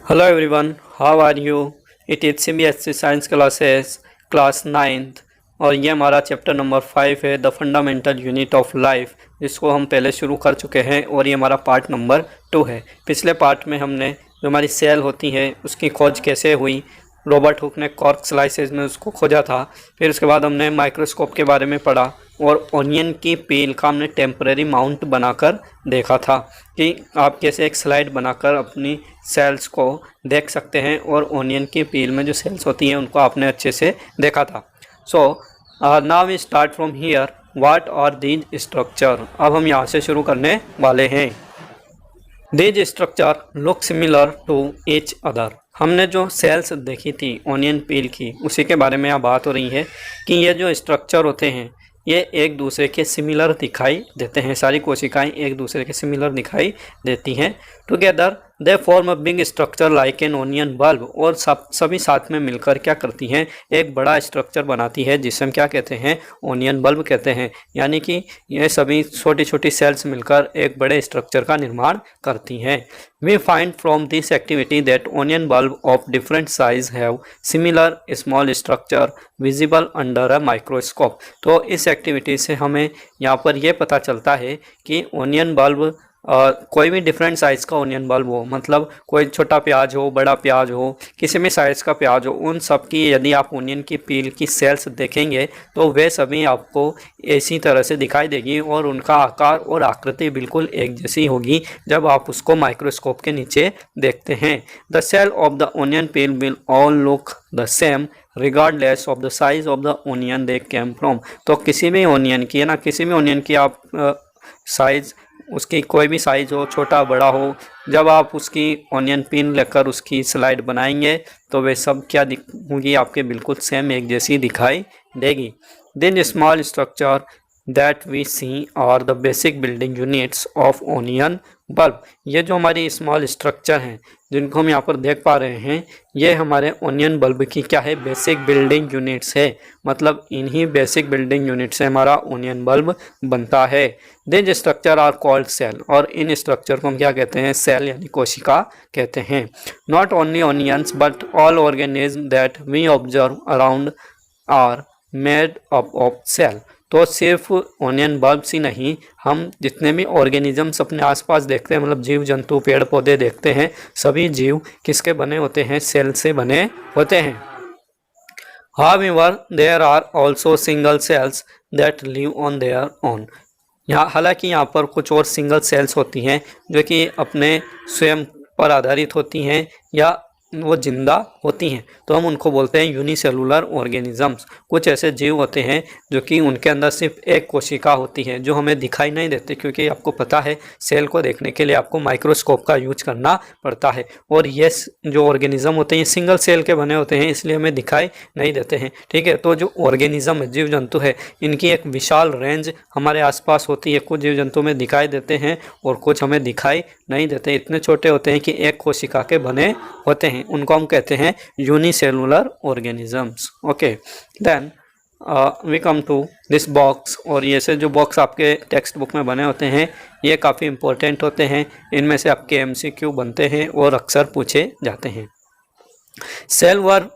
Hello everyone, how are you? It is CBSE science classes class 9th और ये हमारा chapter number 5 है the fundamental unit of life, जिसको हम पहले शुरू कर चुके हैं और ये हमारा पार्ट नंबर 2 है। पिछले पार्ट में हमने जो हमारी सेल होती है उसकी खोज कैसे हुई, रॉबर्ट हुक ने कॉर्क स्लाइसेस में उसको खोजा था। फिर उसके बाद हमने माइक्रोस्कोप के बारे में पढ़ा और ओनियन की पील का हमने टेम्परेरी माउंट बनाकर देखा था कि आप कैसे एक स्लाइड बनाकर अपनी सेल्स को देख सकते हैं और ओनियन की पील में जो सेल्स होती हैं उनको आपने अच्छे से देखा था। So now we start from here, what are these structure. अब हम यहाँ से शुरू करने वाले हैं। These structure look similar to each other. हमने जो सेल्स देखी थी ओनियन पील की, उसी के बारे में यहाँ बात हो रही है कि ये जो स्ट्रक्चर होते हैं ये एक दूसरे के सिमिलर दिखाई देते हैं। सारी कोशिकाएं एक दूसरे के सिमिलर दिखाई देती हैं। Together they form a big structure like an onion bulb. और सभी साथ में मिलकर क्या करती हैं, एक बड़ा स्ट्रक्चर बनाती है जिसे हम क्या कहते हैं, ओनियन बल्ब कहते हैं। यानी कि ये सभी छोटी छोटी सेल्स मिलकर एक बड़े स्ट्रक्चर का निर्माण करती हैं। We find from this activity that onion bulb of different size have similar small structure visible under a microscope। तो इस एक्टिविटी से हमें यहाँ पर यह पता चलता है कि ओनियन बल्ब कोई भी डिफरेंट साइज़ का ओनियन बल्ब हो, मतलब कोई छोटा प्याज हो, बड़ा प्याज हो, किसी भी साइज़ का प्याज हो, उन सब की यदि आप ओनियन की पील की सेल्स देखेंगे तो वे सभी आपको इसी तरह से दिखाई देगी और उनका आकार और आकृति बिल्कुल एक जैसी होगी जब आप उसको माइक्रोस्कोप के नीचे देखते हैं। The cell of the onion peel will all look the same regardless of the size of the onion they came from. तो किसी भी ओनियन की है ना, किसी भी ओनियन की आप साइज़, उसकी कोई भी साइज़ हो, छोटा बड़ा हो, जब आप उसकी ओनियन पिन लेकर उसकी स्लाइड बनाएंगे तो वे सब क्या होंगी, आपके बिल्कुल सेम एक जैसी दिखाई देगी। Then small structure that we see are the basic building units of onion bulb. ये जो हमारी स्मॉल स्ट्रक्चर हैं जिनको हम यहाँ पर देख पा रहे हैं, ये हमारे ओनियन बल्ब की क्या है, बेसिक बिल्डिंग यूनिट्स है। मतलब इन्हीं बेसिक बिल्डिंग यूनिट से हमारा ओनियन बल्ब बनता है। This structure are called cell. और इन स्ट्रक्चर को हम क्या कहते हैं, सेल यानी कोशिका कहते हैं। Not only onions but all organism that we observe around are made up of cell. तो सिर्फ ओनियन बल्ब्स ही नहीं, हम जितने भी ऑर्गेनिजम्स अपने आसपास देखते हैं, मतलब जीव जंतु पेड़ पौधे देखते हैं, सभी जीव किसके बने होते हैं, सेल से बने होते हैं। However, there are also single cells that live on their own। हालांकि यहाँ पर कुछ और सिंगल सेल्स होती हैं जो कि अपने स्वयं पर आधारित होती हैं या वो जिंदा होती हैं, तो हम उनको बोलते हैं यूनिसेलुलर ऑर्गेनिजम्स। कुछ ऐसे जीव होते हैं जो कि उनके अंदर सिर्फ एक कोशिका होती है जो हमें दिखाई नहीं देती, क्योंकि आपको पता है सेल को देखने के लिए आपको माइक्रोस्कोप का यूज करना पड़ता है। और ये जो ऑर्गेनिज्म होते हैं सिंगल सेल के बने होते हैं, इसलिए हमें दिखाई नहीं देते हैं। ठीक है, तो जो ऑर्गेनिज्म है, जीव जंतु है, इनकी एक विशाल रेंज हमारे आसपास होती है। कुछ जीव जंतु में दिखाई देते हैं और कुछ हमें दिखाई नहीं देते। इतने छोटे होते हैं कि एक कोशिका के बने होते हैं, उनको हम कहते हैं unicellular organisms. Okay, then we come to this box. और ये से जो बॉक्स आपके टेक्स्ट बुक में बने होते हैं ये काफ़ी इंपॉर्टेंट होते हैं। इनमें से आपके एमसीक्यू बनते हैं और अक्सर पूछे जाते हैं। Cell were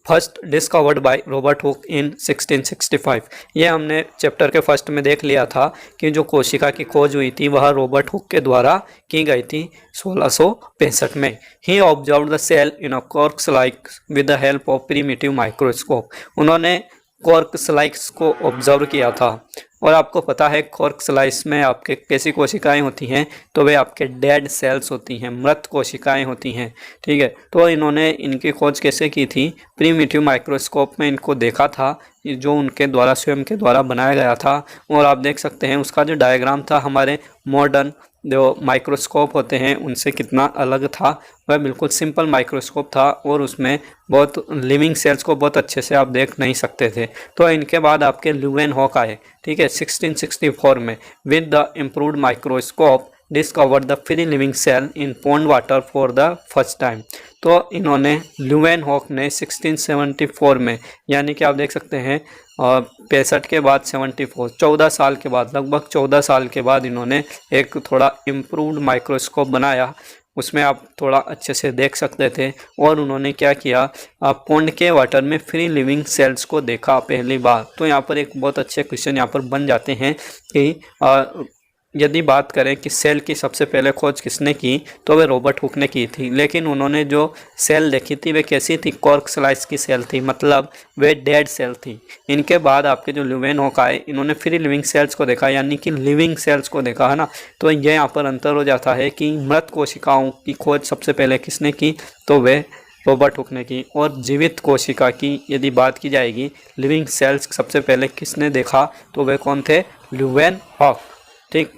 first discovered by Robert Hooke in 1665। ये हमने चैप्टर के फर्स्ट में देख लिया था कि जो कोशिका की खोज हुई थी वह रॉबर्ट हुक के द्वारा की गई थी 1665 में। He observed the cell in a corks like with the help of primitive microscope. उन्होंने कॉर्क स्लाइस को ऑब्जर्व किया था। और आपको पता है कॉर्क स्लाइस में आपके कैसी कोशिकाएं होती हैं, तो वे आपके डेड सेल्स होती हैं, मृत कोशिकाएं होती हैं। ठीक है, तो इन्होंने इनकी खोज कैसे की थी, प्रिमिटिव माइक्रोस्कोप में इनको देखा था, जो उनके द्वारा स्वयं के द्वारा बनाया गया था। और आप देख सकते हैं उसका जो डायग्राम था हमारे मॉडर्न जो माइक्रोस्कोप होते हैं उनसे कितना अलग था। वह बिल्कुल सिंपल माइक्रोस्कोप था और उसमें बहुत लिविंग सेल्स को बहुत अच्छे से आप देख नहीं सकते थे। तो इनके बाद आपके ल्यूवेनहॉक आए, ठीक है, 1664 में। With the improved microscope discovered the free living cell in pond water for the first time. तो इन्होंने ल्यूवेनहॉक ने 1674 में, यानी कि आप देख सकते हैं 65 के बाद 74, 14 साल के बाद, लगभग 14 साल के बाद इन्होंने एक थोड़ा इम्प्रूव्ड माइक्रोस्कोप बनाया उसमें आप थोड़ा अच्छे से देख सकते थे। और उन्होंने क्या किया, पौंड के वाटर में फ्री लिविंग सेल्स को देखा पहली बार। तो यहाँ पर एक बहुत अच्छे क्वेश्चन यहाँ पर बन जाते हैं कि यदि बात करें कि सेल की सबसे पहले खोज किसने की, तो वे रॉबर्ट हुक ने की थी। लेकिन उन्होंने जो सेल देखी थी वे कैसी थी, कॉर्क स्लाइस की सेल थी, मतलब वे डेड सेल थी। इनके बाद आपके जो ल्यूवेनहॉक आए, इन्होंने फ्री लिविंग सेल्स को देखा, यानी कि लिविंग सेल्स को देखा, है ना। तो ये यहाँ पर अंतर हो जाता है कि मृत कोशिकाओं की खोज सबसे पहले किसने की, तो वे रॉबर्ट हुक ने की। और जीवित कोशिका की यदि बात की जाएगी, लिविंग सेल्स सबसे पहले किसने देखा, तो वे कौन थे, ल्यूवेनहॉक। ठीक।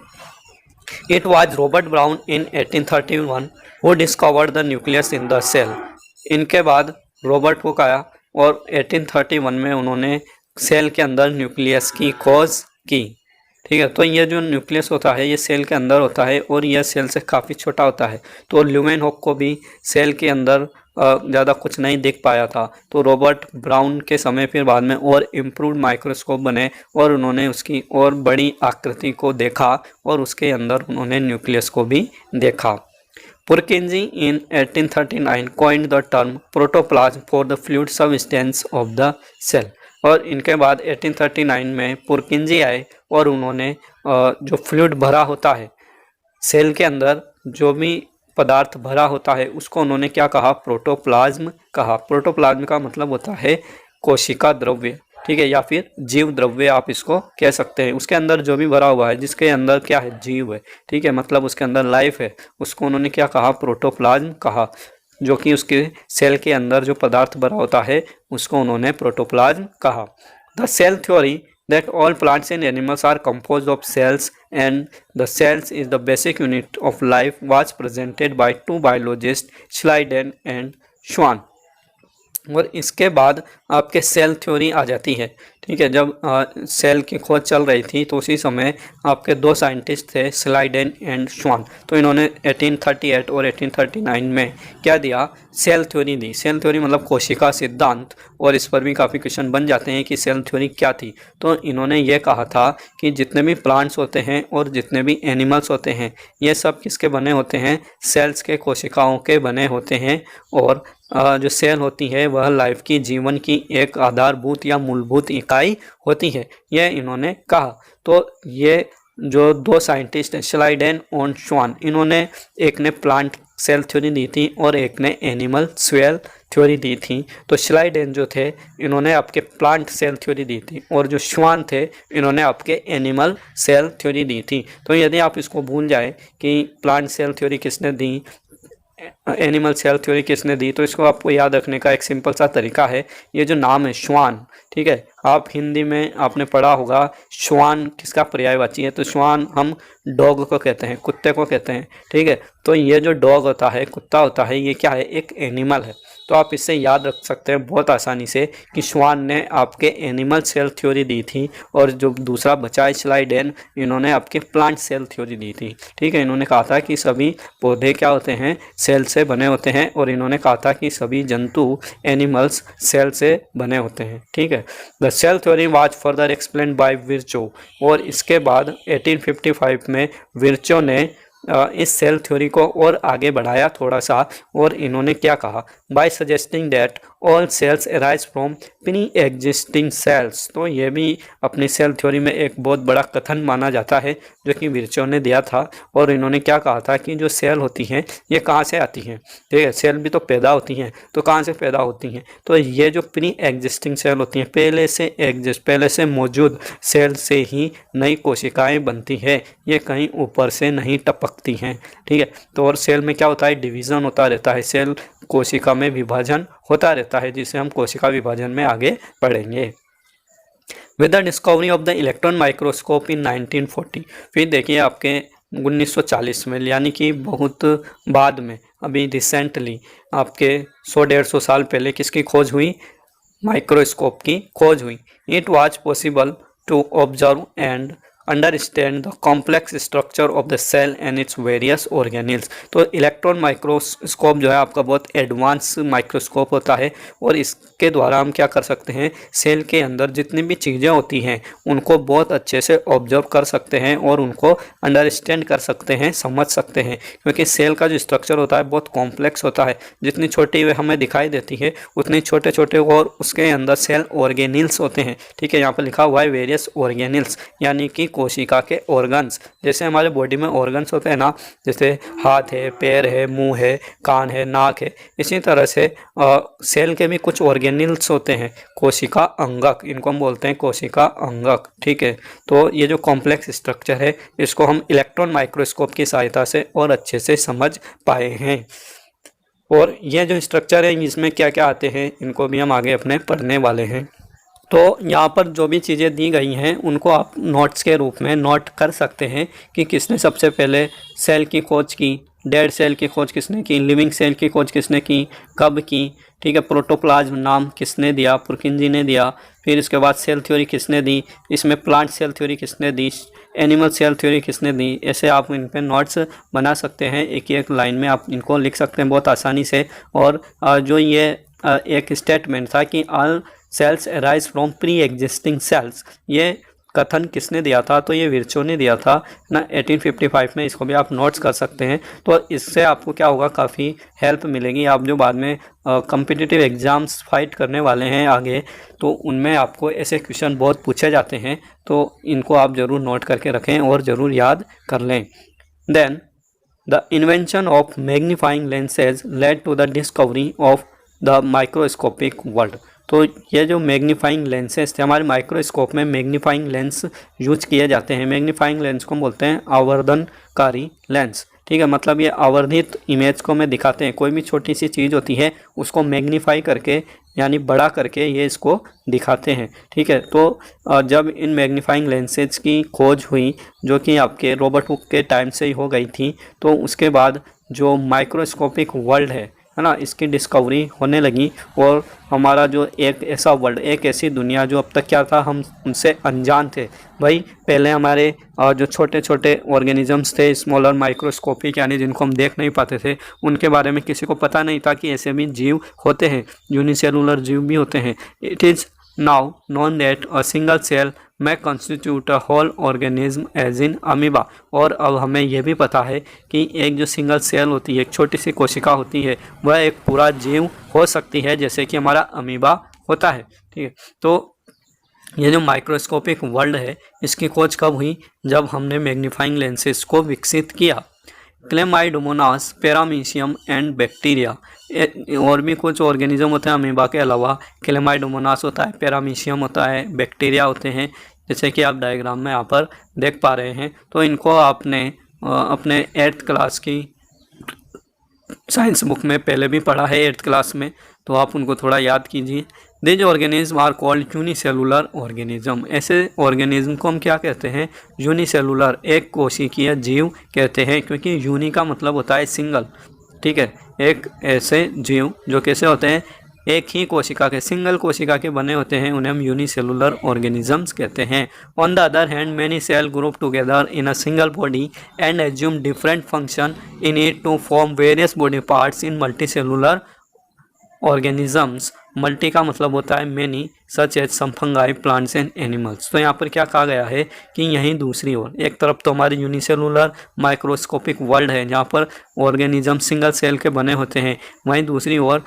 It was Robert Brown in 1831 who discovered the nucleus in the cell. इनके बाद रॉबर्ट हुक आया और 1831 में उन्होंने सेल के अंदर न्यूक्लियस की खोज की। ठीक है, तो ये जो न्यूक्लियस होता है ये सेल के अंदर होता है और यह सेल से काफ़ी छोटा होता है। तो ल्यूमेनहॉक को भी सेल के अंदर ज़्यादा कुछ नहीं दिख पाया था। तो रॉबर्ट ब्राउन के समय फिर बाद में और इम्प्रूव्ड माइक्रोस्कोप बने और उन्होंने उसकी और बड़ी आकृति को देखा और उसके अंदर उन्होंने न्यूक्लियस को भी देखा। Purkinje in 1839 coined the term protoplasm for the fluid substance of the cell. और इनके बाद 1839 में पुरकिंजी आए और उन्होंने जो फ्लूइड भरा होता है सेल के अंदर, जो भी पदार्थ भरा होता है उसको उन्होंने क्या कहा, प्रोटोप्लाज्म कहा। प्रोटोप्लाज्म का मतलब होता है कोशिका द्रव्य, ठीक है, या फिर जीव द्रव्य आप इसको कह सकते हैं। उसके अंदर जो भी भरा हुआ है, जिसके अंदर क्या है, जीव है, ठीक है, मतलब उसके अंदर लाइफ है, उसको उन्होंने क्या कहा, प्रोटोप्लाज्म कहा। जो कि उसके सेल के अंदर जो पदार्थ भरा होता है उसको उन्होंने प्रोटोप्लाज्म कहा। The cell theory that all plants and animals are composed of cells and the cells is the basic unit of life was presented by two biologists Schleiden and Schwann। और इसके बाद आपके सेल थ्योरी आ जाती है। ठीक है, जब cell की खोज चल रही थी तो उसी समय आपके दो साइंटिस्ट थे, स्लाइडेन एंड श्वान। तो इन्होंने 1838 और 1839 में क्या दिया, सेल थ्योरी दी। सेल थ्योरी मतलब कोशिका सिद्धांत। और इस पर भी काफ़ी क्वेश्चन बन जाते हैं कि सेल थ्योरी क्या थी। तो इन्होंने ये कहा था कि जितने भी प्लांट्स होते हैं और जितने भी एनिमल्स होते हैं ये सब किसके बने होते हैं, सेल्स के, कोशिकाओं के बने होते हैं। और जो सेल होती है वह लाइफ की, जीवन की एक आधारभूत या मूलभूत इकाई होती है, यह इन्होंने कहा। तो ये जो दो साइंटिस्ट हैं, स्लाइडेन और श्वान, इन्होंने, एक ने प्लांट सेल थ्योरी दी थी और एक ने एनिमल सेल थ्योरी दी थी। तो स्लाइडेन जो थे इन्होंने आपके प्लांट सेल थ्योरी दी थी और जो श्वान थे इन्होंने आपके एनिमल सेल थ्योरी दी थी। तो यदि आप इसको भूल जाए कि प्लांट सेल थ्योरी किसने दी, एनिमल सेल थ्योरी किसने दी, तो इसको आपको याद रखने का एक सिंपल सा तरीका है, ये जो नाम है श्वान, ठीक है, आप हिंदी में आपने पढ़ा होगा श्वान किसका पर्यायवाची है, तो श्वान हम डॉग को कहते हैं, कुत्ते को कहते हैं। ठीक है, तो ये जो डॉग होता है, कुत्ता होता है, ये क्या है, एक एनिमल है। तो आप इससे याद रख सकते हैं बहुत आसानी से कि श्वान ने आपके एनिमल सेल थ्योरी दी थी और जो दूसरा बचा है स्लाइडेन, इन्होंने आपके प्लांट सेल थ्योरी दी थी। ठीक है, इन्होंने कहा था कि सभी पौधे क्या होते हैं, सेल से बने होते हैं, और इन्होंने कहा था कि सभी जंतु, एनिमल्स, सेल से बने होते हैं। ठीक है, the cell theory was further explained by Virchow. और इसके बाद 1855 में विर्चो ने इस सेल थ्योरी को और आगे बढ़ाया थोड़ा सा, और इन्होंने क्या कहा, by suggesting that all cells arise from pre existing cells. तो ये भी अपनी सेल थ्योरी में एक बहुत बड़ा कथन माना जाता है जो कि विर्चो ने दिया था। और इन्होंने क्या कहा था कि जो सेल होती हैं ये कहाँ से आती हैं, ठीक है, सेल भी तो पैदा होती हैं, तो कहाँ से पैदा होती हैं, तो ये जो प्री एग्जिस्टिंग सेल होती हैं, पहले से मौजूद सेल से ही नई कोशिकाएं बनती है, ये कहीं ऊपर से नहीं टपकती हैं। ठीक है, तो और सेल में क्या होता है, डिवीज़न होता रहता है, सेल कोशिका में विभाजन होता रहता है, जिसे हम कोशिका विभाजन में आगे पढ़ेंगे। With the discovery of the electron microscope इन 1940, फिर देखिए आपके 1940 में, यानी कि बहुत बाद में, अभी रिसेंटली आपके 100-150 साल पहले किसकी खोज हुई, माइक्रोस्कोप की खोज हुई। It was possible to observe and understand the complex structure of the cell and its various organelles. तो इलेक्ट्रॉन माइक्रोस्कोप जो है आपका बहुत एडवांस माइक्रोस्कोप होता है और इसके द्वारा हम क्या कर सकते हैं, सेल के अंदर जितनी भी चीज़ें होती हैं उनको बहुत अच्छे से ऑब्जर्व कर सकते हैं और उनको अंडरस्टैंड कर सकते हैं, समझ सकते हैं। क्योंकि सेल का जो स्ट्रक्चर होता है बहुत कॉम्प्लेक्स होता है, जितनी छोटी वे हमें दिखाई देती है उतनी छोटे छोटे और उसके अंदर सेल ऑर्गेनिल्स होते हैं। ठीक है, यहाँ पर लिखा हुआ है वेरियस ऑर्गेनिल्स, यानी कि कोशिका के ऑर्गन्स। जैसे हमारे बॉडी में ऑर्गन्स होते हैं ना, जैसे हाथ है, पैर है, मुंह है, कान है, नाक है, इसी तरह से सेल के भी कुछ ऑर्गेनिल्स होते हैं, कोशिका अंगक, इनको हम बोलते हैं कोशिका अंगक। ठीक है, तो ये जो कॉम्प्लेक्स स्ट्रक्चर है इसको हम इलेक्ट्रॉन माइक्रोस्कोप की सहायता से और अच्छे से समझ पाए हैं। और ये जो स्ट्रक्चर है इसमें क्या क्या आते हैं इनको भी हम आगे अपने पढ़ने वाले हैं। तो यहाँ पर जो भी चीज़ें दी गई हैं उनको आप नोट्स के रूप में नोट कर सकते हैं कि किसने सबसे पहले सेल की खोज की, डेड सेल की खोज किसने की, लिविंग सेल की खोज किसने की, कब की। ठीक है, प्रोटोप्लाज्म नाम किसने दिया, पुरकिंजी ने दिया। फिर इसके बाद सेल थ्योरी किसने दी, इसमें प्लांट सेल थ्योरी किसने दी, एनिमल सेल थ्योरी किसने दी। ऐसे आप इन पे नोट्स बना सकते हैं, एक एक लाइन में आप इनको लिख सकते हैं बहुत आसानी से। और जो ये एक स्टेटमेंट था कि all cells arise from pre existing cells, ये कथन किसने दिया था, तो ये विर्चो ने दिया था ना 1855 में। इसको भी आप नोट्स कर सकते हैं। तो इससे आपको क्या होगा, काफ़ी हेल्प मिलेगी। आप जो बाद में कॉम्पिटिटिव एग्ज़ाम्स फाइट करने वाले हैं आगे, तो उनमें आपको ऐसे क्वेश्चन बहुत पूछे जाते हैं, तो इनको आप ज़रूर नोट करके रखें और ज़रूर याद कर लें। Then the invention of magnifying lenses led to the discovery of the microscopic world. तो ये जो मैग्नीफाइंग लेंसेज थे, हमारे माइक्रोस्कोप में मैग्नीफाइंग लेंस यूज किए जाते हैं। मैग्नीफाइंग लेंस को बोलते हैं आवर्धनकारी लेंस। ठीक है, मतलब ये आवर्धित इमेज को में दिखाते हैं। कोई भी छोटी सी चीज़ होती है उसको मैग्नीफाई करके यानी बड़ा करके ये इसको दिखाते हैं। ठीक है, तो जब इन मैग्नीफाइंग लेंसेज की खोज हुई जो कि आपके रॉबर्ट हुक के टाइम से ही हो गई थी, तो उसके बाद जो माइक्रोस्कोपिक वर्ल्ड है ना, इसकी डिस्कवरी होने लगी। और हमारा जो एक ऐसा वर्ल्ड, एक ऐसी दुनिया जो अब तक क्या था, हम उनसे अनजान थे। भाई पहले हमारे जो छोटे छोटे ऑर्गेनिजम्स थे, स्मॉलर माइक्रोस्कोपिक, यानी जिनको हम देख नहीं पाते थे, उनके बारे में किसी को पता नहीं था कि ऐसे भी जीव होते हैं, यूनिसेलुलर जीव भी होते हैं। It is now known that a single cell may constitute a whole organism as in amoeba. और अब हमें यह भी पता है कि एक जो सिंगल सेल होती है, एक छोटी सी कोशिका होती है, वह एक पूरा जीव हो सकती है, जैसे कि हमारा अमीबा होता है। ठीक है, तो ये जो माइक्रोस्कोपिक वर्ल्ड है इसकी खोज कब हुई, जब हमने मैग्नीफाइंग लेंसेज को विकसित किया। क्लेमाइडोमोनास, पैरामीशियम एंड बैक्टीरिया, और भी कुछ ऑर्गेनिज्म होते हैं अमीबा के अलावा। क्लेमाइडोमोनास होता है, पैरामीशियम होता है, बैक्टीरिया होते हैं, जैसे कि आप डायग्राम में यहाँ पर देख पा रहे हैं। तो इनको आपने अपने 8th क्लास की साइंस बुक में पहले भी पढ़ा है 8th क्लास में, तो आप उनको थोड़ा याद कीजिए। These organisms are called unicellular organism. ऐसे ऑर्गेनिज्म को हम क्या कहते हैं, यूनिसेलुलर, एक कोशिकीय जीव कहते हैं, क्योंकि यूनि का मतलब होता है सिंगल। ठीक है, एक ऐसे जीव जो कैसे होते हैं, एक ही कोशिका के, सिंगल कोशिका के बने होते हैं, उन्हें हम यूनिसेलुलर ऑर्गेनिजम्स कहते हैं। On the other hand many cell group together in a single body and assume different function in it to form various body parts in multicellular organisms. Multi का मतलब होता है many, such as some fungi, plants and animals. तो यहाँ पर क्या कहा गया है कि यहीं दूसरी ओर, एक तरफ तो हमारी यूनिसेलुलर माइक्रोस्कोपिक वर्ल्ड है जहाँ पर ऑर्गेनिज्म सिंगल सेल के बने होते हैं, वहीं दूसरी ओर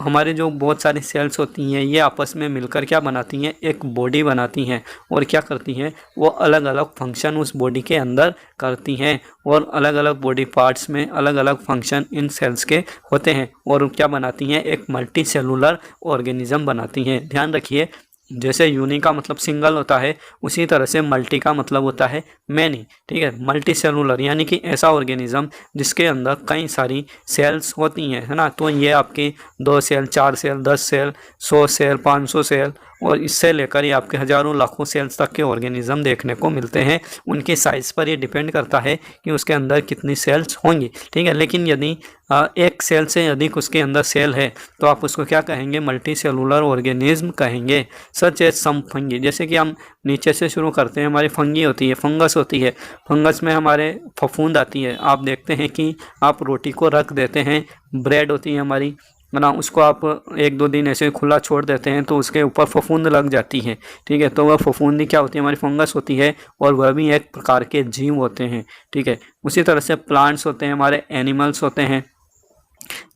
हमारे जो बहुत सारी सेल्स होती हैं ये आपस में मिलकर क्या बनाती हैं, एक बॉडी बनाती हैं। और क्या करती हैं, वो अलग अलग फंक्शन उस बॉडी के अंदर करती हैं, और अलग अलग बॉडी पार्ट्स में अलग अलग फंक्शन इन सेल्स के होते हैं, और क्या बनाती हैं, एक मल्टी सेलुलर ऑर्गेनिज्म बनाती हैं। ध्यान रखिए, जैसे यूनि का मतलब सिंगल होता है, उसी तरह से मल्टी का मतलब होता है मैनी। ठीक है, मल्टी सेलुलर यानी कि ऐसा ऑर्गेनिज्म जिसके अंदर कई सारी सेल्स होती हैं, है ना। तो ये आपके 2 cell, 4 cell, 10 cell, 100 cell, 500 cell, और इससे लेकर ये आपके हज़ारों लाखों सेल्स तक के ऑर्गेनिज्म देखने को मिलते हैं। उनके साइज़ पर ये डिपेंड करता है कि उसके अंदर कितनी सेल्स होंगी। ठीक है, लेकिन यदि एक सेल से अधिक उसके अंदर सेल है तो आप उसको क्या कहेंगे, मल्टी सेलुलर ऑर्गेनिज्म कहेंगे। सच एज सम फंगी, जैसे कि हम नीचे से शुरू करते हैं, हमारी फंगी होती है, फंगस होती है, फंगस में हमारे फफूंद आती है। आप देखते हैं कि आप रोटी को रख देते हैं, ब्रेड होती है हमारी, है ना, उसको आप 1-2 दिन ऐसे खुला छोड़ देते हैं तो उसके ऊपर फफूंद लग जाती है। ठीक है, तो वह फफूंदी क्या होती है, हमारी फंगस होती है और वह भी एक प्रकार के जीव होते हैं। ठीक है, उसी तरह से प्लांट्स होते हैं, हमारे एनिमल्स होते हैं,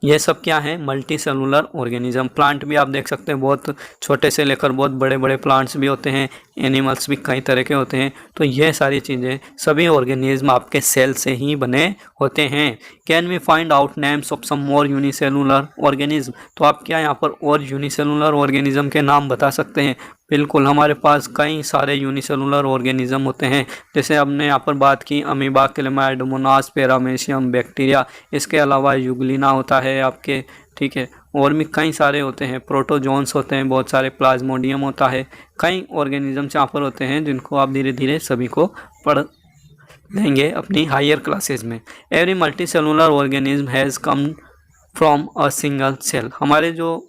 ये सब क्या है, मल्टी सेलुलर ऑर्गेनिज्म। प्लांट भी आप देख सकते हैं, बहुत छोटे से लेकर बहुत बड़े बड़े प्लांट्स भी होते हैं, एनिमल्स भी कई तरह के होते हैं। तो ये सारी चीज़ें, सभी ऑर्गेनिज्म आपके सेल से ही बने होते हैं। Can we find out names of some more unicellular organism, तो आप क्या यहाँ पर और यूनिसेलुलर ऑर्गेनिज्म के नाम बता सकते हैं? बिल्कुल, हमारे पास कई सारे यूनिसेलुलर ऑर्गेनिज्म होते हैं। जैसे हमने यहाँ पर बात की अमीबा, क्लेमाइडोमोनास, पैरामेशियम, बैक्टीरिया, इसके अलावा यूग्लिना होता है आपके। ठीक है, और भी कई सारे होते हैं, प्रोटोजोन्स होते हैं, बहुत सारे प्लाज्मोडियम होता है, कई ऑर्गेनिजम्स यहाँ पर होते हैं जिनको आप धीरे धीरे सभी को पढ़ लेंगे अपनी हायर क्लासेस में। Every multicellular organism has come from a single cell, हमारे जो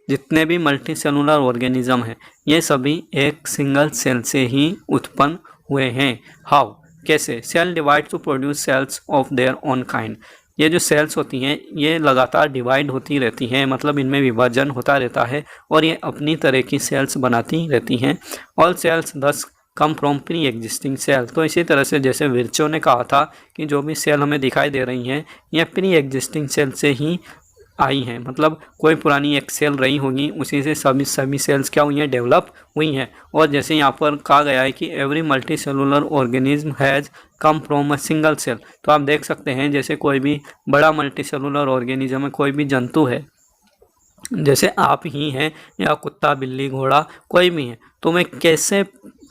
जितने भी मल्टी सेलुलर ऑर्गेनिज्म हैं ये सभी एक सिंगल सेल से ही उत्पन्न हुए हैं। हाउ, कैसे? Cell divide to produce cells of their own kind, ये जो सेल्स होती हैं ये लगातार डिवाइड होती रहती हैं, मतलब इनमें विभाजन होता रहता है और ये अपनी तरह की सेल्स बनाती रहती हैं। All cells thus come from pre existing cell, तो इसी तरह से जैसे विर्चो ने कहा था कि जो भी सेल हमें दिखाई दे रही हैं ये प्री एग्जिस्टिंग सेल से ही आई हैं, मतलब कोई पुरानी एक सेल रही होगी, उसी से सभी सेल्स क्या हुई हैं, डेवलप हुई हैं। और जैसे यहाँ पर कहा गया है कि every multicellular organism has come from a single cell, तो आप देख सकते हैं जैसे कोई भी बड़ा मल्टी सेलुलर ऑर्गेनिज्म है, कोई भी जंतु है, जैसे आप ही हैं या कुत्ता, बिल्ली, घोड़ा, कोई भी है, तो वह कैसे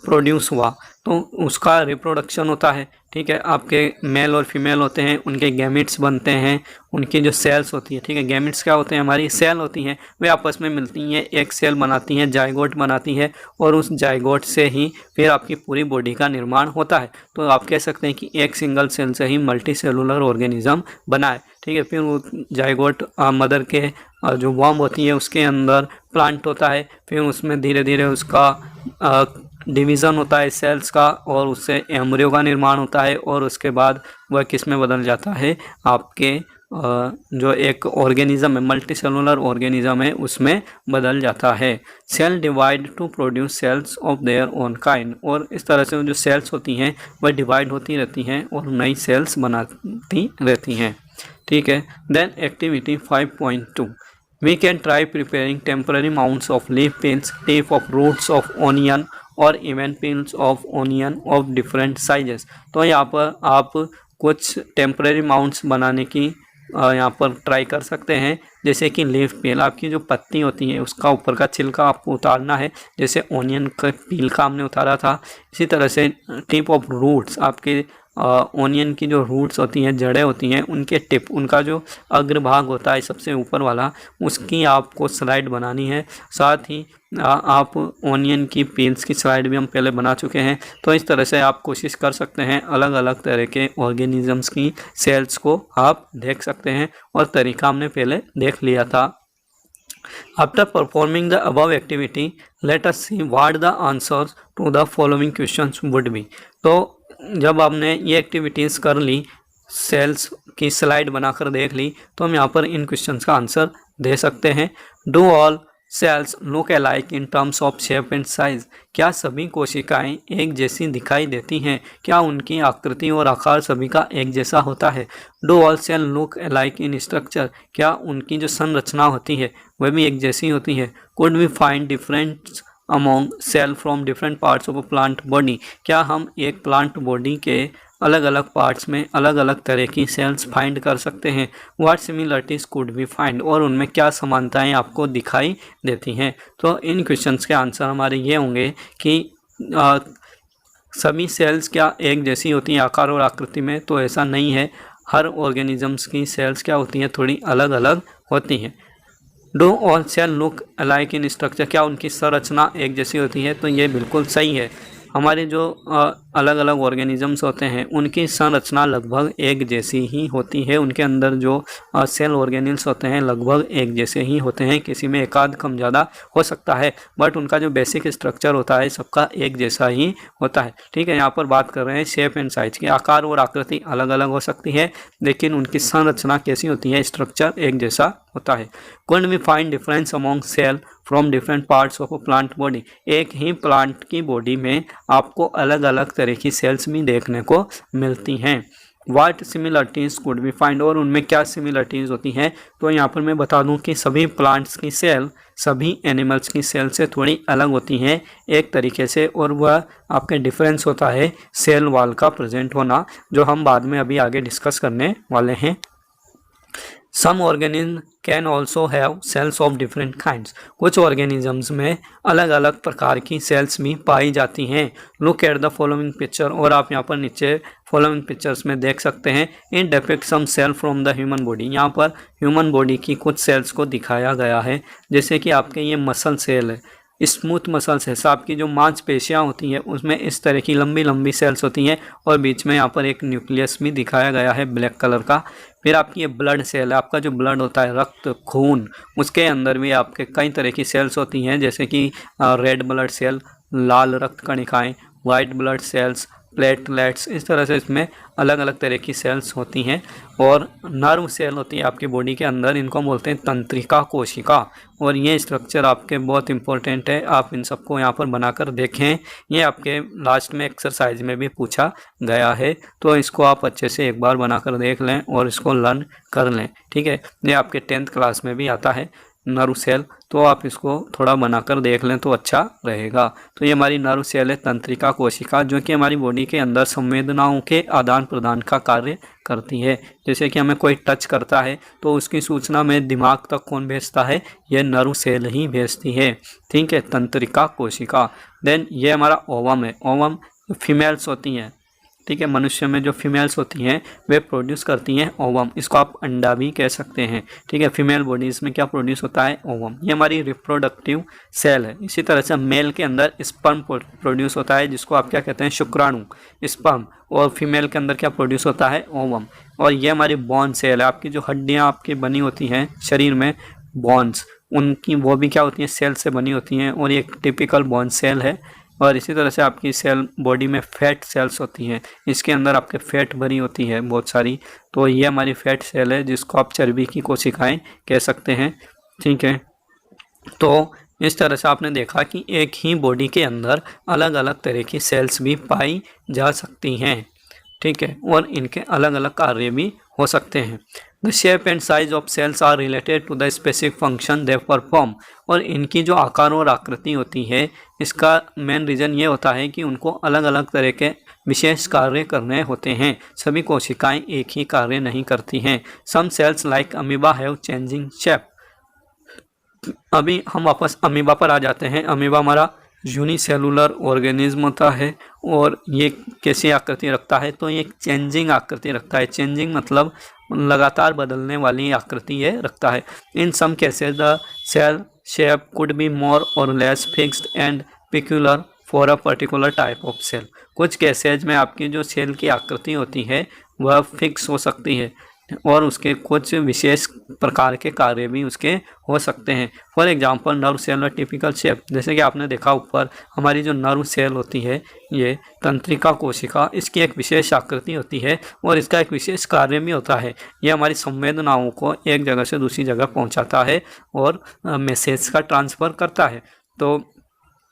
प्रोड्यूस हुआ, तो उसका रिप्रोडक्शन होता है। ठीक है, आपके मेल और फीमेल होते हैं, उनके गैमेट्स बनते हैं, उनकी जो सेल्स होती है, ठीक है, गैमेट्स क्या होते हैं, हमारी सेल होती हैं, वे आपस में मिलती हैं, एक सेल बनाती हैं, जाइगोट बनाती है और उस जाइगोट से ही फिर आपकी पूरी बॉडी का निर्माण होता है। तो आप कह सकते हैं कि एक सिंगल सेल से ही मल्टी सेलुलर ऑर्गेनिज्म बना है। ठीक है, फिर वो जाइगोट मदर के जो वॉर्म होती है उसके अंदर प्लांट होता है, फिर उसमें धीरे धीरे उसका डिवीज़न होता है सेल्स का और उससे एम्ब्रियो का निर्माण होता है और उसके बाद वह किस में बदल जाता है, आपके जो एक ऑर्गेनिज्म है, मल्टी सेलुलर ऑर्गेनिज्म है, उसमें बदल जाता है। Cell divide to produce cells of their own kind, और इस तरह से जो सेल्स होती हैं वह डिवाइड होती रहती हैं और नई सेल्स बनाती रहती हैं। ठीक है, then activity 5.2, we can try preparing temporary mounts of leaf pins, tip of roots of onion और even peels of onion of different sizes. तो यहाँ पर आप कुछ टेम्पररी माउंट्स बनाने की यहाँ पर ट्राई कर सकते हैं, जैसे कि लीफ पील, आपकी जो पत्ती होती है उसका ऊपर का छिलका आपको उतारना है, जैसे ऑनियन का पील का हमने उतारा था। इसी तरह से टिप ऑफ रूट्स, आपके ऑनियन की जो रूट्स होती हैं, जड़ें होती हैं, उनके टिप, उनका जो अग्रभाग होता है सबसे ऊपर वाला, उसकी आपको स्लाइड बनानी है। साथ ही आप ऑनियन की पील्स की स्लाइड भी हम पहले बना चुके हैं। तो इस तरह से आप कोशिश कर सकते हैं, अलग अलग तरह के ऑर्गेनिजम्स की सेल्स को आप देख सकते हैं और तरीका हमने पहले देख लिया था। After performing the above activity, let us see what the answers to the following questions would be। तो जब आपने ये एक्टिविटीज़ कर ली, सेल्स की स्लाइड बनाकर देख ली, तो हम यहाँ पर इन क्वेश्चंस का आंसर दे सकते हैं। Do all cells look alike in terms of shape and size, क्या सभी कोशिकाएं एक जैसी दिखाई देती हैं? क्या उनकी आकृति और आकार सभी का एक जैसा होता है? Do all cell look alike in structure, क्या उनकी जो संरचना होती है वह भी एक जैसी होती है? Could we find different among cell from different parts of a plant body, क्या हम एक प्लांट बॉडी के अलग अलग पार्ट्स में अलग अलग तरह की सेल्स फाइंड कर सकते हैं? What similarities could be find, और उनमें क्या समानताएं आपको दिखाई देती हैं? तो इन क्वेश्चंस के आंसर हमारे ये होंगे कि सभी सेल्स क्या एक जैसी होती हैं आकार और आकृति में? तो ऐसा नहीं है, हर ऑर्गेनिजम्स की सेल्स क्या होती हैं, थोड़ी अलग अलग होती हैं। Do all cell look alike in structure, क्या उनकी संरचना एक जैसी होती है? तो ये बिल्कुल सही है, हमारे जो अलग अलग ऑर्गेनिजम्स होते हैं उनकी संरचना लगभग एक जैसी ही होती है। उनके अंदर जो सेल ऑर्गेनिल्स होते हैं लगभग एक जैसे ही होते हैं, किसी में एकाध कम ज़्यादा हो सकता है, बट उनका जो बेसिक स्ट्रक्चर होता है सबका एक जैसा ही होता है। ठीक है, यहाँ पर बात कर रहे हैं शेप एंड साइज की। आकार और आकृति अलग अलग हो सकती है लेकिन उनकी संरचना कैसी होती है, स्ट्रक्चर एक जैसा होता है। Could we find difference among cell from different parts of a plant body. एक ही प्लांट की बॉडी में आपको अलग अलग तरह की सेल्स भी देखने को मिलती हैं। वाट सिमिलरिटीज कुड वी फाइंड, और उनमें क्या सिमिलरिटीज होती हैं। तो यहाँ पर मैं बता दूं कि सभी प्लांट्स की सेल सभी एनिमल्स की सेल से थोड़ी अलग होती हैं एक तरीके से, और वह आपके डिफरेंस होता है सेल वॉल का प्रेजेंट होना, जो हम बाद में अभी आगे डिस्कस करने वाले हैं। Some organism can also have cells of different kinds. कुछ ऑर्गेनिजम्स में अलग अलग प्रकार की सेल्स भी पाई जाती हैं। Look at the following picture, और आप यहाँ पर नीचे फॉलोइंग पिक्चर्स में देख सकते हैं। In depict some cell from the human body. यहाँ पर ह्यूमन बॉडी की कुछ सेल्स को दिखाया गया है, जैसे कि आपके ये मसल सेल है, स्मूथ मसल्स है। आपकी जो मांसपेशियाँ होती हैं उसमें इस तरह की लंबी लंबी सेल्स होती हैं, और बीच में यहाँ पर एक न्यूक्लियस भी दिखाया गया है ब्लैक कलर का। फिर आपकी ये ब्लड सेल है, आपका जो ब्लड होता है रक्त खून, उसके अंदर भी आपके कई तरह की सेल्स होती हैं, जैसे कि रेड ब्लड सेल, लाल रक्त कणिकाएँ, वाइट ब्लड सेल्स, प्लेटलेट्स, इस तरह से इसमें अलग अलग तरह की सेल्स होती हैं। और नर्व सेल होती है आपकी बॉडी के अंदर, इनको बोलते हैं तंत्रिका कोशिका, और ये स्ट्रक्चर आपके बहुत इंपॉर्टेंट है। आप इन सबको यहाँ पर बनाकर देखें, ये आपके लास्ट में एक्सरसाइज में भी पूछा गया है, तो इसको आप अच्छे से एक बार बनाकर देख लें और इसको लर्न कर लें। ठीक है, ये आपके 10th क्लास में भी आता है नर्व सेल, तो आप इसको थोड़ा बनाकर देख लें तो अच्छा रहेगा। तो ये हमारी नर्व सेल है तंत्रिका कोशिका, जो कि हमारी बॉडी के अंदर संवेदनाओं के आदान प्रदान का कार्य करती है। जैसे कि हमें कोई टच करता है तो उसकी सूचना में दिमाग तक कौन भेजता है, ये नर्व सेल ही भेजती है। ठीक है, तंत्रिका कोशिका। देन ये हमारा ओवम है। ओवम फीमेल्स होती हैं, ठीक है, मनुष्य में जो फीमेल्स होती हैं वे प्रोड्यूस करती हैं ओवम, इसको आप अंडा भी कह सकते हैं। ठीक है, फीमेल बॉडीज़ में क्या प्रोड्यूस होता है, ओवम। ये हमारी रिप्रोडक्टिव सेल है। इसी तरह से मेल के अंदर स्पर्म प्रोड्यूस होता है, जिसको आप क्या कहते हैं, शुक्राणु, स्पर्म। और फीमेल के अंदर क्या प्रोड्यूस होता है, ओवम। और ये हमारी बोन सेल है, आपकी जो हड्डियाँ आपकी बनी होती हैं शरीर में, बोन्स, उनकी वो भी क्या होती हैं, सेल से बनी होती हैं, और ये एक टिपिकल बोन सेल है। और इसी तरह से आपकी सेल बॉडी में फैट सेल्स होती हैं, इसके अंदर आपके फैट भरी होती है बहुत सारी, तो ये हमारी फैट सेल है, जिसको आप चर्बी की कोशिकाएं कह सकते हैं। ठीक है, तो इस तरह से आपने देखा कि एक ही बॉडी के अंदर अलग अलग तरह की सेल्स भी पाई जा सकती हैं। ठीक है, और इनके अलग अलग कार्य भी हो सकते हैं। The shape and size of cells are related to the specific function they perform. और इनकी जो आकार और आकृति होती है, इसका मेन रीज़न ये होता है कि उनको अलग अलग तरह के विशेष कार्य करने होते हैं। सभी कोशिकाएं एक ही कार्य नहीं करती हैं। Some cells like amoeba have changing shape. अभी हम वापस अमीबा पर आ जाते हैं। अमीबा हमारा यूनिसेलुलर ऑर्गेनिज्म होता है, और ये कैसी आकृति रखता है, तो ये चेंजिंग आकृति रखता है। चेंजिंग मतलब लगातार बदलने वाली आकृति ये रखता है। In some cases the cell shape could be more और less fixed and peculiar for a particular type of cell. कुछ केसेज में आपकी जो सेल की आकृति होती है वह फिक्स हो सकती है, और उसके कुछ विशेष प्रकार के कार्य भी उसके हो सकते हैं। फॉर एग्जांपल नर्व सेल और टिपिकल शेप, जैसे कि आपने देखा ऊपर हमारी जो नर्व सेल होती है, ये तंत्रिका कोशिका, इसकी एक विशेष आकृति होती है और इसका एक विशेष कार्य भी होता है। यह हमारी संवेदनाओं को एक जगह से दूसरी जगह पहुंचाता है और मैसेज का ट्रांसफ़र करता है। तो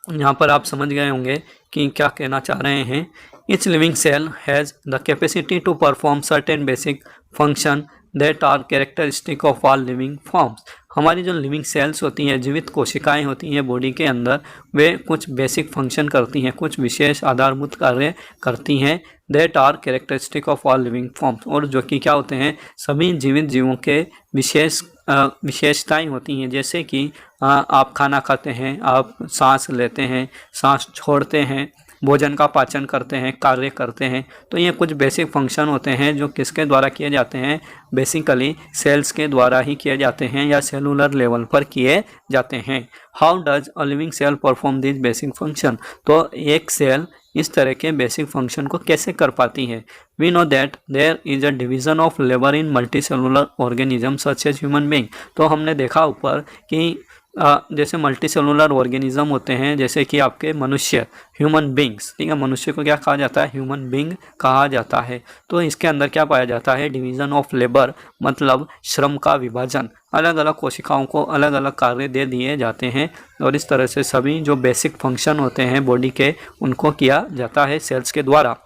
यहाँ पर आप समझ गए होंगे कि क्या कहना चाह रहे हैं। Each living cell has the capacity to perform certain basic function that are characteristic of all living forms. हमारी जो लिविंग सेल्स होती हैं, जीवित कोशिकाएं होती हैं बॉडी के अंदर, वे कुछ बेसिक फंक्शन करती हैं, कुछ विशेष आधारभूत कार्य करती हैं। That are characteristic of all living forms, और जो कि क्या होते हैं, सभी जीवित जीवों के विशेषताएं होती हैं। जैसे कि आप खाना खाते हैं, आप सांस लेते हैं, सांस छोड़ते हैं, भोजन का पाचन करते हैं, कार्य करते हैं। तो ये कुछ बेसिक फंक्शन होते हैं जो किसके द्वारा किए जाते हैं, बेसिकली सेल्स के द्वारा ही किए जाते हैं या सेलुलर लेवल पर किए जाते हैं। How does a living cell perform this basic function? तो एक सेल इस तरह के बेसिक फंक्शन को कैसे कर पाती है? We know that there is a division of labour in multicellular organism such as human being. तो हमने देखा ऊपर कि जैसे मल्टी सेलुलर ऑर्गेनिज्म होते हैं, जैसे कि आपके मनुष्य, ह्यूमन बींग्स, ठीक है, मनुष्य को क्या कहा जाता है, ह्यूमन बींग कहा जाता है। तो इसके अंदर क्या पाया जाता है, डिवीजन ऑफ लेबर, मतलब श्रम का विभाजन। अलग अलग कोशिकाओं को अलग अलग कार्य दे दिए जाते हैं और इस तरह से सभी जो बेसिक फंक्शन होते हैं बॉडी के, उनको किया जाता है सेल्स के द्वारा।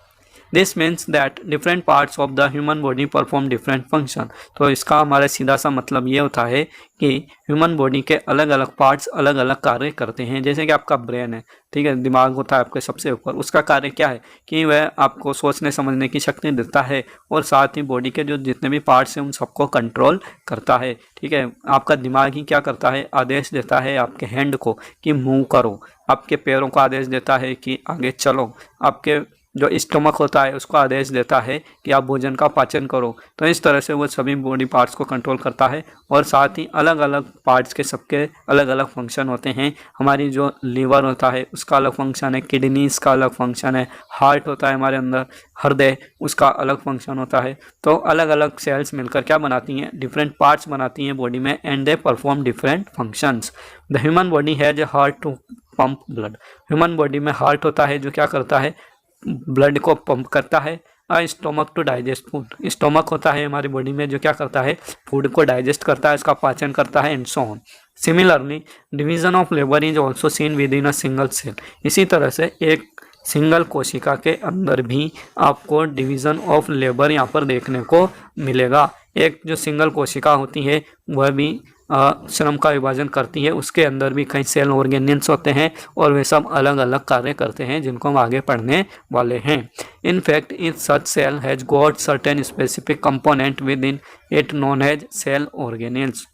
This means that different parts of the human body perform different function. तो इसका हमारा सीधा सा मतलब ये होता है कि ह्यूमन बॉडी के अलग अलग पार्ट्स अलग अलग कार्य करते हैं। जैसे कि आपका ब्रेन है, ठीक है, दिमाग होता है आपके सबसे ऊपर, उसका कार्य क्या है कि वह आपको सोचने समझने की शक्ति देता है और साथ ही बॉडी के जो जितने भी पार्ट्स हैं उन सबको कंट्रोल करता है। ठीक है, आपका दिमाग ही क्या करता है, आदेश देता है आपके हैंड को कि मूव करो, आपके पैरों को आदेश देता है कि आगे चलो, आपके जो स्टमक होता है उसको आदेश देता है कि आप भोजन का पाचन करो। तो इस तरह से वो सभी बॉडी पार्ट्स को कंट्रोल करता है और साथ ही अलग अलग पार्ट्स के सबके अलग अलग फंक्शन होते हैं। हमारी जो लीवर होता है उसका अलग फंक्शन है, किडनीज का अलग फंक्शन है, हार्ट होता है हमारे अंदर, हृदय, उसका अलग फंक्शन होता है। तो अलग अलग सेल्स मिलकर क्या बनाती हैं, डिफरेंट पार्ट्स बनाती हैं बॉडी में and they perform different functions. The human body has a heart to pump blood. Human body में हार्ट होता है जो क्या करता है, ब्लड को पंप करता है। Stomach to digest food, stomach होता है हमारी बॉडी में जो क्या करता है, फूड को डाइजेस्ट करता है, इसका पाचन करता है and so on. Similarly division of labour is also seen within a single cell. इसी तरह से एक सिंगल कोशिका के अंदर भी आपको डिवीजन ऑफ लेबर यहाँ पर देखने को मिलेगा। एक जो सिंगल कोशिका होती है वह भी श्रम का विभाजन करती है, उसके अंदर भी कई सेल ऑर्गेनिल्स होते हैं और वे सब अलग अलग कार्य करते हैं जिनको हम आगे पढ़ने वाले हैं। In fact each such cell has got certain specific component within it known as cell organelles.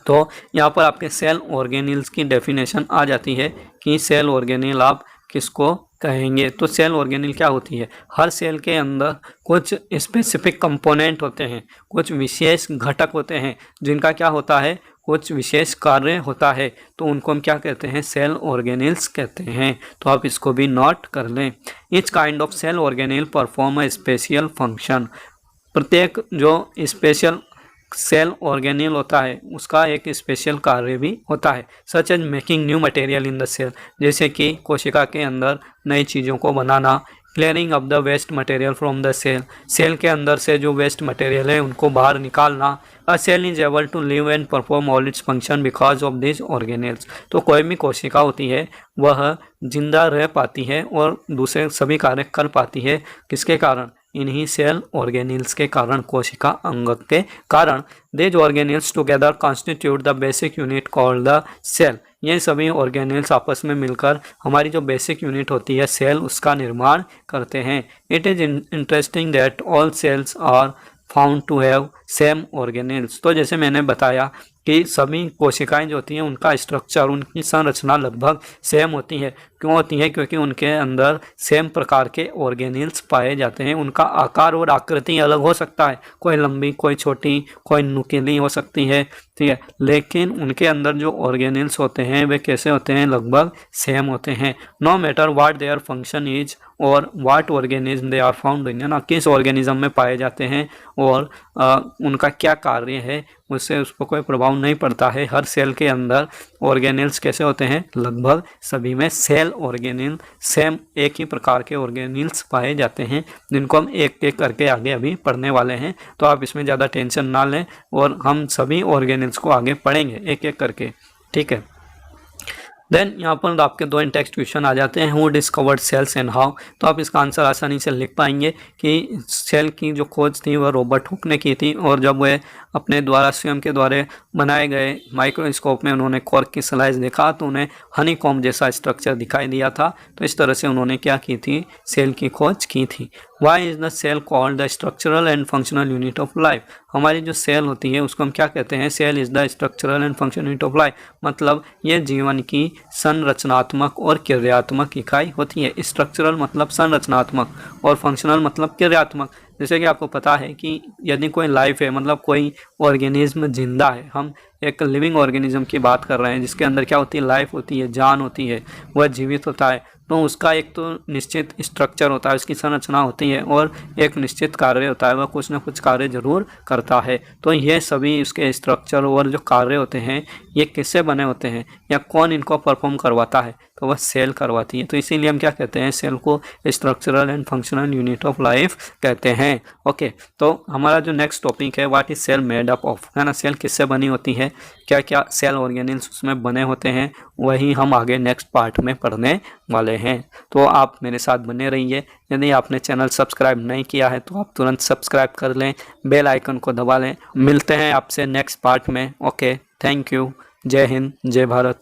तो यहाँ पर आपके सेल ऑर्गेनिल्स की डेफिनेशन आ जाती है कि सेल ऑर्गेनिल आप किसको कहेंगे। तो सेल ऑर्गेनिल क्या होती है, हर सेल के अंदर कुछ स्पेसिफिक कंपोनेंट होते हैं, कुछ विशेष घटक होते हैं जिनका क्या होता है, कुछ विशेष कार्य होता है। तो उनको हम क्या कहते हैं, सेल ऑर्गेनिल्स कहते हैं। तो आप इसको भी नोट कर लें। Each kind of cell organelle perform a special function. प्रत्येक जो स्पेशल सेल ऑर्गेनिल होता है उसका एक स्पेशल कार्य भी होता है, such as making new material in the cell, जैसे कि कोशिका के अंदर नई चीज़ों को बनाना, clearing of the waste material from the cell, cell के अंदर से जो वेस्ट मटेरियल है उनको बाहर निकालना। A cell is able to live and perform all its function because of this organelles. तो कोई भी कोशिका होती है वह जिंदा रह पाती है और दूसरे सभी कार्य कर पाती है, किसके कारण, इन्हीं सेल ऑर्गेनिल्स के कारण, कोशिका अंगक के कारण। These organelles together constitute the basic unit called the cell. ये सभी ऑर्गेनिल्स आपस में मिलकर हमारी जो बेसिक यूनिट होती है सेल, उसका निर्माण करते हैं। It is interesting that all cells are found to have same organelles. तो जैसे मैंने बताया कि सभी कोशिकाएं जो होती हैं उनका स्ट्रक्चर, उनकी संरचना लगभग सेम होती है। क्यों होती है, क्योंकि उनके अंदर सेम प्रकार के ऑर्गेनिल्स पाए जाते हैं। उनका आकार और आकृति अलग हो सकता है, कोई लंबी, कोई छोटी, कोई नुकीली हो सकती है, ठीक है, लेकिन उनके अंदर जो ऑर्गेनिल्स होते हैं वे कैसे होते हैं, लगभग सेम होते हैं। No matter what their function is और what organism they are found in, ना किस ऑर्गेनिज्म में पाए जाते हैं और उनका क्या कार्य है, उससे उसको कोई प्रभाव नहीं पड़ता है। हर सेल के अंदर ऑर्गेनिल्स कैसे होते हैं, लगभग सभी में सेल ऑर्गेनिल सेम एक ही प्रकार के ऑर्गेनिल्स पाए जाते हैं, जिनको हम एक एक करके आगे अभी पढ़ने वाले हैं। तो आप इसमें ज़्यादा टेंशन ना लें और हम सभी ऑर्गेनिल्स को आगे पढ़ेंगे एक एक करके, ठीक है। देन यहाँ पर आपके दो इन टेक्स्ट क्वेश्चन आ जाते हैं, who discovered cells and how. तो आप इसका आंसर आसानी से लिख पाएंगे कि सेल की जो खोज थी वह रॉबर्ट हुक ने की थी और जब वह अपने द्वारा स्वयं के द्वारा बनाए गए माइक्रोस्कोप में उन्होंने कॉर्क की स्लाइस देखा तो उन्हें हनीकॉम्ब जैसा स्ट्रक्चर दिखाई दिया था। तो इस तरह से उन्होंने क्या की थी, सेल की खोज की थी। Why is the cell called the structural and functional unit of life. हमारी जो सेल होती है उसको हम क्या कहते हैं, cell is the structural and functional unit of life, मतलब ये जीवन की संरचनात्मक और क्रियात्मक इकाई होती है। स्ट्रक्चरल मतलब संरचनात्मक और फंक्शनल मतलब क्रियात्मक। जैसे कि आपको पता है कि यदि कोई लाइफ है, मतलब कोई ऑर्गेनिज्म जिंदा है, हम एक लिविंग ऑर्गेनिज्म की बात कर रहे हैं जिसके अंदर क्या होती है, लाइफ होती है, जान होती है, वह जीवित होता है, तो उसका एक तो निश्चित स्ट्रक्चर होता है, उसकी संरचना होती है और एक निश्चित कार्य होता है, वह कुछ ना कुछ कार्य जरूर करता है। तो ये सभी उसके स्ट्रक्चर और जो कार्य होते हैं ये किससे बने होते हैं या कौन इनको परफॉर्म करवाता है, तो वह सेल करवाती है। तो इसीलिए हम क्या कहते हैं, सेल को structural and functional unit of life कहते हैं। ओके, तो हमारा जो नेक्स्ट टॉपिक है, what is cell made up of, है ना, सेल किससे बनी होती है, क्या क्या सेल ऑर्गेनेल्स उसमें बने होते हैं, वही हम आगे नेक्स्ट पार्ट में पढ़ने वाले हैं। तो आप मेरे साथ बने रहिए। यदि आपने चैनल सब्सक्राइब नहीं किया है तो आप तुरंत सब्सक्राइब कर लें, बेल आइकन को दबा लें। मिलते हैं आपसे नेक्स्ट पार्ट में। Okay, thank you. जय हिंद, जय भारत।